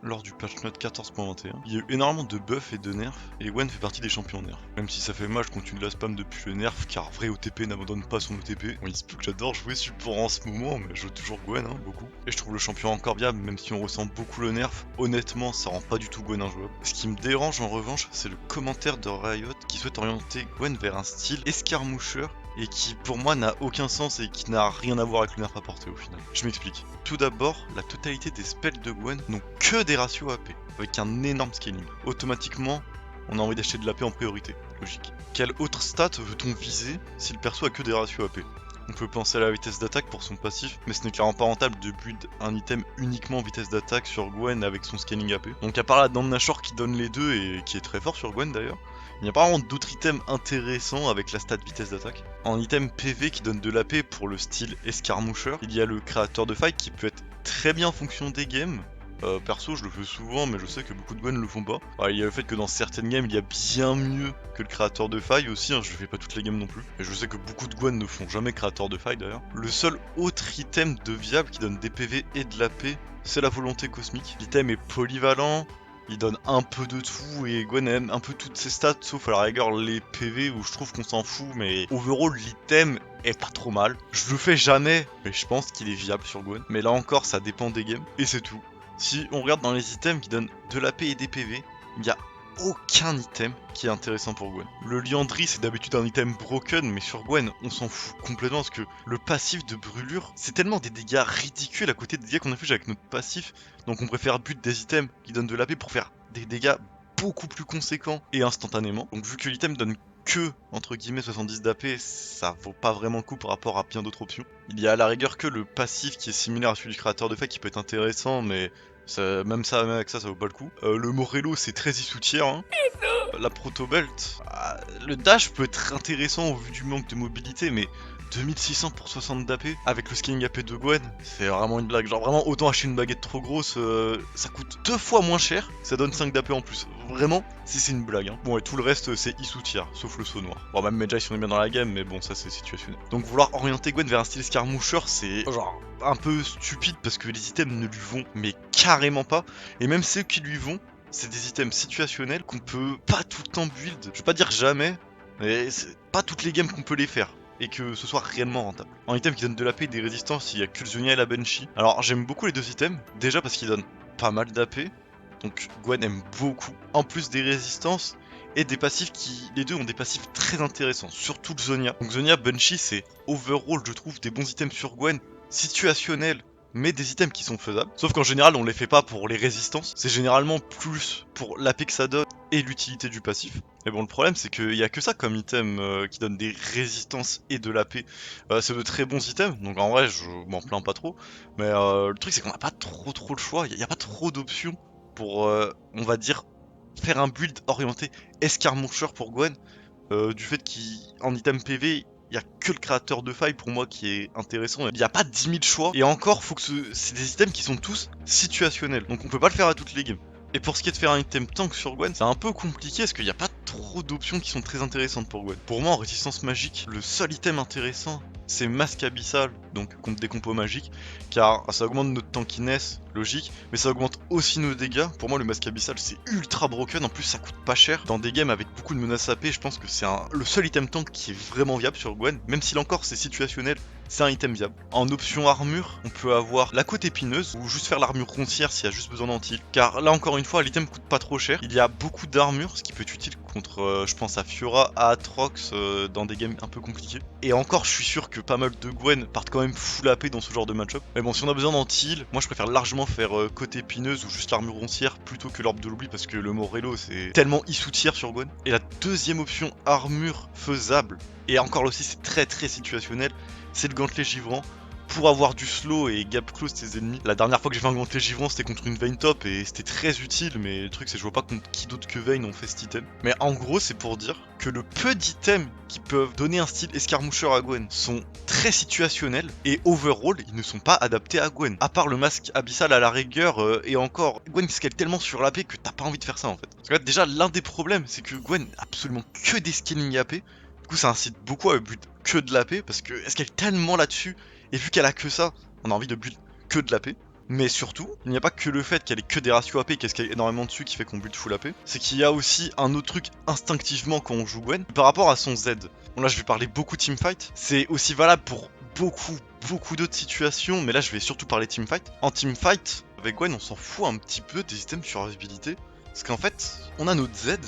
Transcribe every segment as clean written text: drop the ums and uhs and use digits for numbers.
lors du patch note 14.21. Il y a eu énormément de buffs et de nerfs, et Gwen fait partie des champions nerfs. Même si ça fait mal, je continue de la spam depuis le nerf, car vrai OTP n'abandonne pas son OTP. Bon, il se peut que j'adore jouer support en ce moment, mais je joue toujours Gwen, beaucoup. Et je trouve le champion encore viable, même si on ressent beaucoup le nerf. Honnêtement, ça rend pas du tout Gwen injouable. Ce qui me dérange en revanche, c'est le commentaire de Riot qui souhaite orienter Gwen vers un style escarmoucheur et qui pour moi n'a aucun sens et qui n'a rien à voir avec le nerf apporté au final. Je m'explique. Tout d'abord, la totalité des spells de Gwen n'ont que des ratios AP, avec un énorme scaling. Automatiquement, on a envie d'acheter de l'AP en priorité, logique. Quelle autre stat veut-on viser si le perso a que des ratios AP? On peut penser à la vitesse d'attaque pour son passif, mais ce n'est clairement pas rentable de build un item uniquement vitesse d'attaque sur Gwen avec son scaling AP. Donc à part la Dent Nashor qui donne les deux et qui est très fort sur Gwen d'ailleurs, il n'y a pas vraiment d'autres items intéressants avec la stat vitesse d'attaque. En item PV qui donne de l'AP pour le style escarmoucheur, il y a le créateur de fight qui peut être très bien en fonction des games. Perso, je le fais souvent, mais je sais que beaucoup de Gwen le font pas. Il y a le fait que dans certaines games, il y a bien mieux que le créateur de faille aussi, je fais pas toutes les games non plus. Et je sais que beaucoup de Gwen ne font jamais créateur de faille d'ailleurs. Le seul autre item de viable qui donne des PV et de l'AP, c'est la volonté cosmique. L'item est polyvalent, il donne un peu de tout et Gwen aime un peu toutes ses stats, sauf à la rigueur les PV où je trouve qu'on s'en fout, mais overall l'item est pas trop mal. Je le fais jamais, mais je pense qu'il est viable sur Gwen. Mais là encore, ça dépend des games, et c'est tout. Si on regarde dans les items qui donnent de l'AP et des PV, il n'y a aucun item qui est intéressant pour Gwen. Le Liandry c'est d'habitude un item broken, mais sur Gwen on s'en fout complètement parce que le passif de brûlure c'est tellement des dégâts ridicules à côté des dégâts qu'on inflige avec notre passif, donc on préfère build des items qui donnent de l'AP pour faire des dégâts beaucoup plus conséquents et instantanément. Donc vu que l'item donne que entre guillemets 70 d'AP, ça vaut pas vraiment le coup par rapport à bien d'autres options. Il y a à la rigueur que le passif qui est similaire à celui du créateur de fait qui peut être intéressant, mais même avec ça vaut pas le coup. Le Morello c'est très issoutière, hein. La Protobelt, le dash peut être intéressant au vu du manque de mobilité, mais 2600 pour 60 d'AP avec le scaling AP de Gwen, c'est vraiment une blague. Genre vraiment autant acheter une baguette trop grosse, ça coûte 2 fois moins cher, ça donne 5 d'AP en plus. Vraiment, si c'est une blague. Hein. Bon et tout le reste c'est issoutière, sauf le saut noir. Bon même Medjay si on est bien dans la game, mais bon ça c'est situationnel. Donc vouloir orienter Gwen vers un style escarmoucheur, c'est genre un peu stupide parce que les items ne lui vont mais carrément pas. Et même ceux qui lui vont, c'est des items situationnels qu'on peut pas tout le temps build. Je vais pas dire jamais, mais c'est pas toutes les games qu'on peut les faire. Et que ce soit réellement rentable. En item qui donne de l'AP et des résistances, il y a que le Zonia et la Banshee. Alors j'aime beaucoup les deux items, déjà parce qu'ils donnent pas mal d'AP, donc Gwen aime beaucoup. En plus des résistances et des passifs qui, les deux ont des passifs très intéressants, surtout le Zonia. Donc Zonia, Banshee c'est overall je trouve des bons items sur Gwen, situationnels, mais des items qui sont faisables. Sauf qu'en général on les fait pas pour les résistances, c'est généralement plus pour l'AP que ça donne et l'utilité du passif. Mais bon le problème c'est qu'il y a que ça comme item qui donne des résistances et de l'AP. C'est de très bons items, donc en vrai je m'en plains pas trop. Mais le truc c'est qu'on a pas trop le choix, il y a pas trop d'options pour on va dire faire un build orienté escarmoucheur pour Gwen. Du fait qu'en item PV il y a que le créateur de faille pour moi qui est intéressant. Il n'y a pas 10 000 choix. Et encore, faut que c'est des items qui sont tous situationnels. Donc on peut pas le faire à toutes les games. Et pour ce qui est de faire un item tank sur Gwen, c'est un peu compliqué parce qu'il n'y a pas trop d'options qui sont très intéressantes pour Gwen. Pour moi, en résistance magique, le seul item intéressant, c'est Masque Abyssal, donc contre des compos magiques, car ça augmente notre tankiness, logique, mais ça augmente aussi nos dégâts. Pour moi, le Masque Abyssal, c'est ultra broken, en plus ça coûte pas cher. Dans des games avec beaucoup de menaces AP, je pense que c'est le seul item tank qui est vraiment viable sur Gwen, même si là encore c'est situationnel, c'est un item viable. En option armure, on peut avoir la côte épineuse, ou juste faire l'armure roncière s'il y a juste besoin d'antil, car là encore une fois, l'item coûte pas trop cher. Il y a beaucoup d'armure, ce qui peut être utile contre, je pense à Fiora, à Atrox, dans des games un peu compliqués. Et encore, je suis sûr que pas mal de Gwen partent quand même full AP dans ce genre de match-up. Mais bon, si on a besoin d'anti-heal, moi je préfère largement faire côte épineuse ou juste l'armure roncière plutôt que l'orbe de l'oubli parce que le Morello c'est tellement issoutière sur Gwen. Et la deuxième option armure faisable, et encore là aussi c'est très situationnel, c'est le gantelet givrant. Pour avoir du slow et gap close tes ennemis. La dernière fois que j'ai fait un gantelet givrant c'était contre une Vayne top et c'était très utile, mais le truc c'est que je vois pas contre qui d'autre que Vayne on fait cet item. Mais en gros c'est pour dire que le peu d'items qui peuvent donner un style escarmoucheur à Gwen sont très situationnels et overall ils ne sont pas adaptés à Gwen. À part le masque abyssal à la rigueur et encore, Gwen scale tellement sur l'AP que t'as pas envie de faire ça en fait. Parce que là déjà l'un des problèmes c'est que Gwen a absolument que des scaling AP. Du coup ça incite beaucoup à build que de l'AP parce que elle scale tellement là-dessus. Et vu qu'elle a que ça, on a envie de build que de l'AP. Mais surtout, il n'y a pas que le fait qu'elle ait que des ratios AP, qu'est-ce qu'il y a énormément dessus qui fait qu'on build full AP, c'est qu'il y a aussi un autre truc instinctivement quand on joue Gwen, par rapport à son Z. Bon là je vais parler beaucoup teamfight, c'est aussi valable pour beaucoup d'autres situations, mais là je vais surtout parler teamfight. En teamfight, avec Gwen on s'en fout un petit peu des items survivabilité, parce qu'en fait, on a notre Z,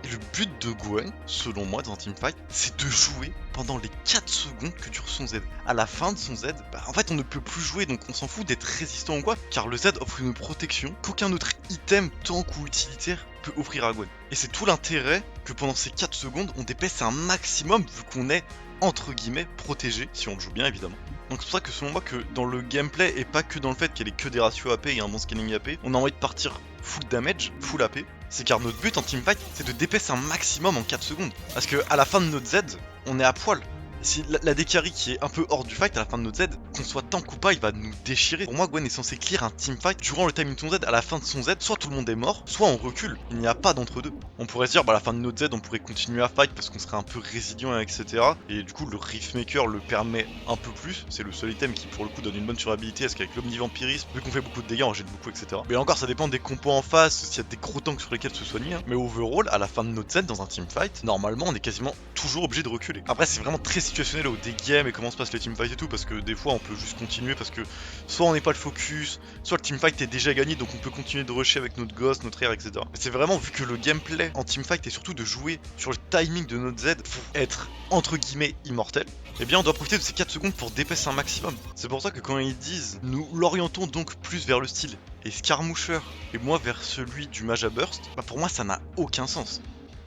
et le but de Gwen, selon moi, dans un teamfight, c'est de jouer pendant les 4 secondes que dure son Z. À la fin de son Z, en fait, on ne peut plus jouer, donc on s'en fout d'être résistant ou quoi, car le Z offre une protection qu'aucun autre item, tank ou utilitaire, peut offrir à Gwen. Et c'est tout l'intérêt que pendant ces 4 secondes, on dépaisse un maximum, vu qu'on est, entre guillemets, protégé, si on le joue bien, évidemment. Donc c'est pour ça que selon moi, que dans le gameplay, et pas que dans le fait qu'elle ait que des ratios AP et un bon scaling AP, on a envie de partir full damage, full AP, c'est car notre but en teamfight, c'est de dépasser un maximum en 4 secondes. Parce que à la fin de notre Z, on est à poil. Si la Dekari qui est un peu hors du fight à la fin de notre Z, qu'on soit tank ou pas, il va nous déchirer. Pour moi, Gwen est censé clear un teamfight durant le timing de son Z. À la fin de son Z, soit tout le monde est mort, soit on recule. Il n'y a pas d'entre deux. On pourrait se dire, à la fin de notre Z, on pourrait continuer à fight parce qu'on serait un peu résilient, etc. Et du coup, le Riftmaker le permet un peu plus. C'est le seul item qui, pour le coup, donne une bonne surabilité. Parce qu'avec l'Omnivampirisme, vu qu'on fait beaucoup de dégâts, on jette beaucoup, etc. Mais encore, ça dépend des compos en face, s'il y a des gros tanks sur lesquels se soigner. Mais overall, à la fin de notre Z, dans un teamfight, normalement, on est quasiment toujours obligé de reculer. Après, c'est vraiment très situationnel au dégâts et comment se passent les teamfights et tout, parce que des fois on peut juste continuer parce que soit on n'est pas le focus, soit le teamfight est déjà gagné donc on peut continuer de rusher avec notre ghost, notre air, etc. C'est vraiment, vu que le gameplay en teamfight est surtout de jouer sur le timing de notre Z pour être entre guillemets immortel, eh bien on doit profiter de ces 4 secondes pour dépasser un maximum. C'est pour ça que quand ils disent nous l'orientons donc plus vers le style et Scarmoucher et moi vers celui du Mage à Burst, pour moi ça n'a aucun sens.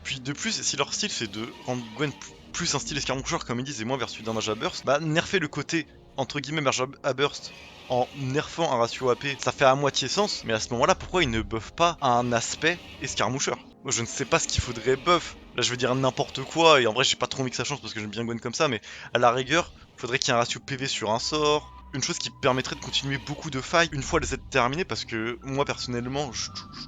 Puis de plus, si leur style c'est de rendre Gwen plus un style escarmoucheur comme ils disent et moins vers celui d'un mage à burst, nerfer le côté entre guillemets mage à burst en nerfant un ratio AP, ça fait à moitié sens, mais à ce moment là pourquoi ils ne buffent pas un aspect escarmoucheur? Moi je ne sais pas ce qu'il faudrait buff, là je veux dire n'importe quoi, et en vrai j'ai pas trop envie que ça change parce que j'aime bien Gwen comme ça, mais à la rigueur, faudrait qu'il y ait un ratio PV sur un sort, une chose qui permettrait de continuer beaucoup de fights une fois les Z terminés, parce que moi personnellement,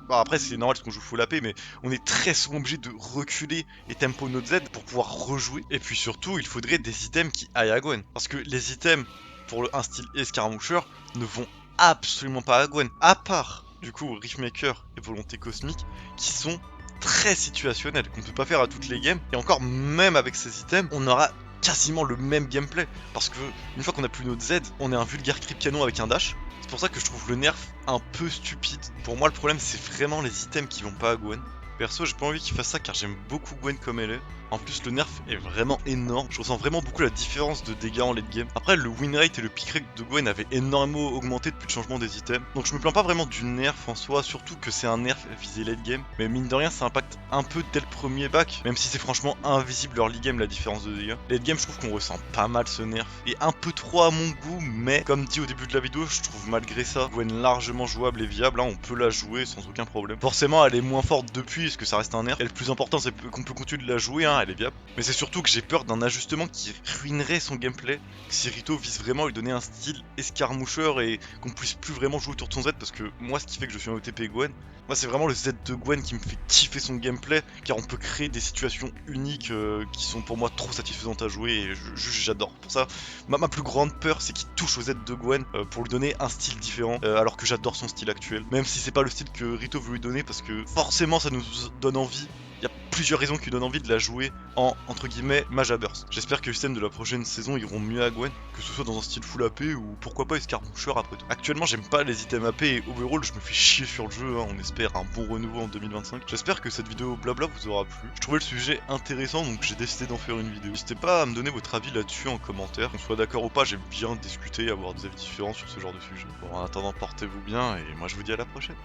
après c'est normal parce qu'on joue full AP, mais on est très souvent obligé de reculer et tempo notre Z pour pouvoir rejouer. Et puis surtout, il faudrait des items qui aillent à Gwen, parce que les items pour un style escarmoucheur ne vont absolument pas à Gwen, à part du coup Riftmaker et Volonté Cosmique, qui sont très situationnels, qu'on ne peut pas faire à toutes les games, et encore même avec ces items, on aura quasiment le même gameplay, parce que une fois qu'on a plus notre Z, on est un vulgaire creep canon avec un dash. C'est pour ça que je trouve le nerf un peu stupide. Pour moi le problème c'est vraiment les items qui vont pas à Gwen. Perso j'ai pas envie qu'il fasse ça car j'aime beaucoup Gwen comme elle est. En plus le nerf est vraiment énorme, je ressens vraiment beaucoup la différence de dégâts en late game. Après le win rate et le pick rate de Gwen avaient énormément augmenté depuis le changement des items. Donc je me plains pas vraiment du nerf en soi, surtout que c'est un nerf visé late game. Mais mine de rien ça impacte un peu dès le premier back, même si c'est franchement invisible early game la différence de dégâts. Late game je trouve qu'on ressent pas mal ce nerf, et un peu trop à mon goût, mais comme dit au début de la vidéo, je trouve malgré ça Gwen largement jouable et viable, on peut la jouer sans aucun problème. Forcément elle est moins forte depuis, parce que ça reste un nerf, et le plus important c'est qu'on peut continuer de la jouer, elle est viable. Mais c'est surtout que j'ai peur d'un ajustement qui ruinerait son gameplay, si Rito vise vraiment à lui donner un style escarmoucheur et qu'on puisse plus vraiment jouer autour de son Z, parce que moi ce qui fait que je suis un OTP Gwen, moi c'est vraiment le Z de Gwen qui me fait kiffer son gameplay, car on peut créer des situations uniques qui sont pour moi trop satisfaisantes à jouer, et j'adore. Pour ça, ma plus grande peur c'est qu'il touche au Z de Gwen pour lui donner un style différent, alors que j'adore son style actuel, même si c'est pas le style que Rito veut lui donner, parce que forcément ça nous donne envie. Il y a plusieurs raisons qui donnent envie de la jouer en, entre guillemets, mage à burst. J'espère que les systèmes de la prochaine saison iront mieux à Gwen, que ce soit dans un style full AP ou pourquoi pas escarmoucheur après tout. Actuellement j'aime pas les items AP et overall je me fais chier sur le jeu, on espère un bon renouveau en 2025. J'espère que cette vidéo blabla vous aura plu. Je trouvais le sujet intéressant donc j'ai décidé d'en faire une vidéo. N'hésitez pas à me donner votre avis là-dessus en commentaire, qu'on soit d'accord ou pas, j'aime bien discuter et avoir des avis différents sur ce genre de sujet. Bon, en attendant, portez-vous bien et moi je vous dis à la prochaine.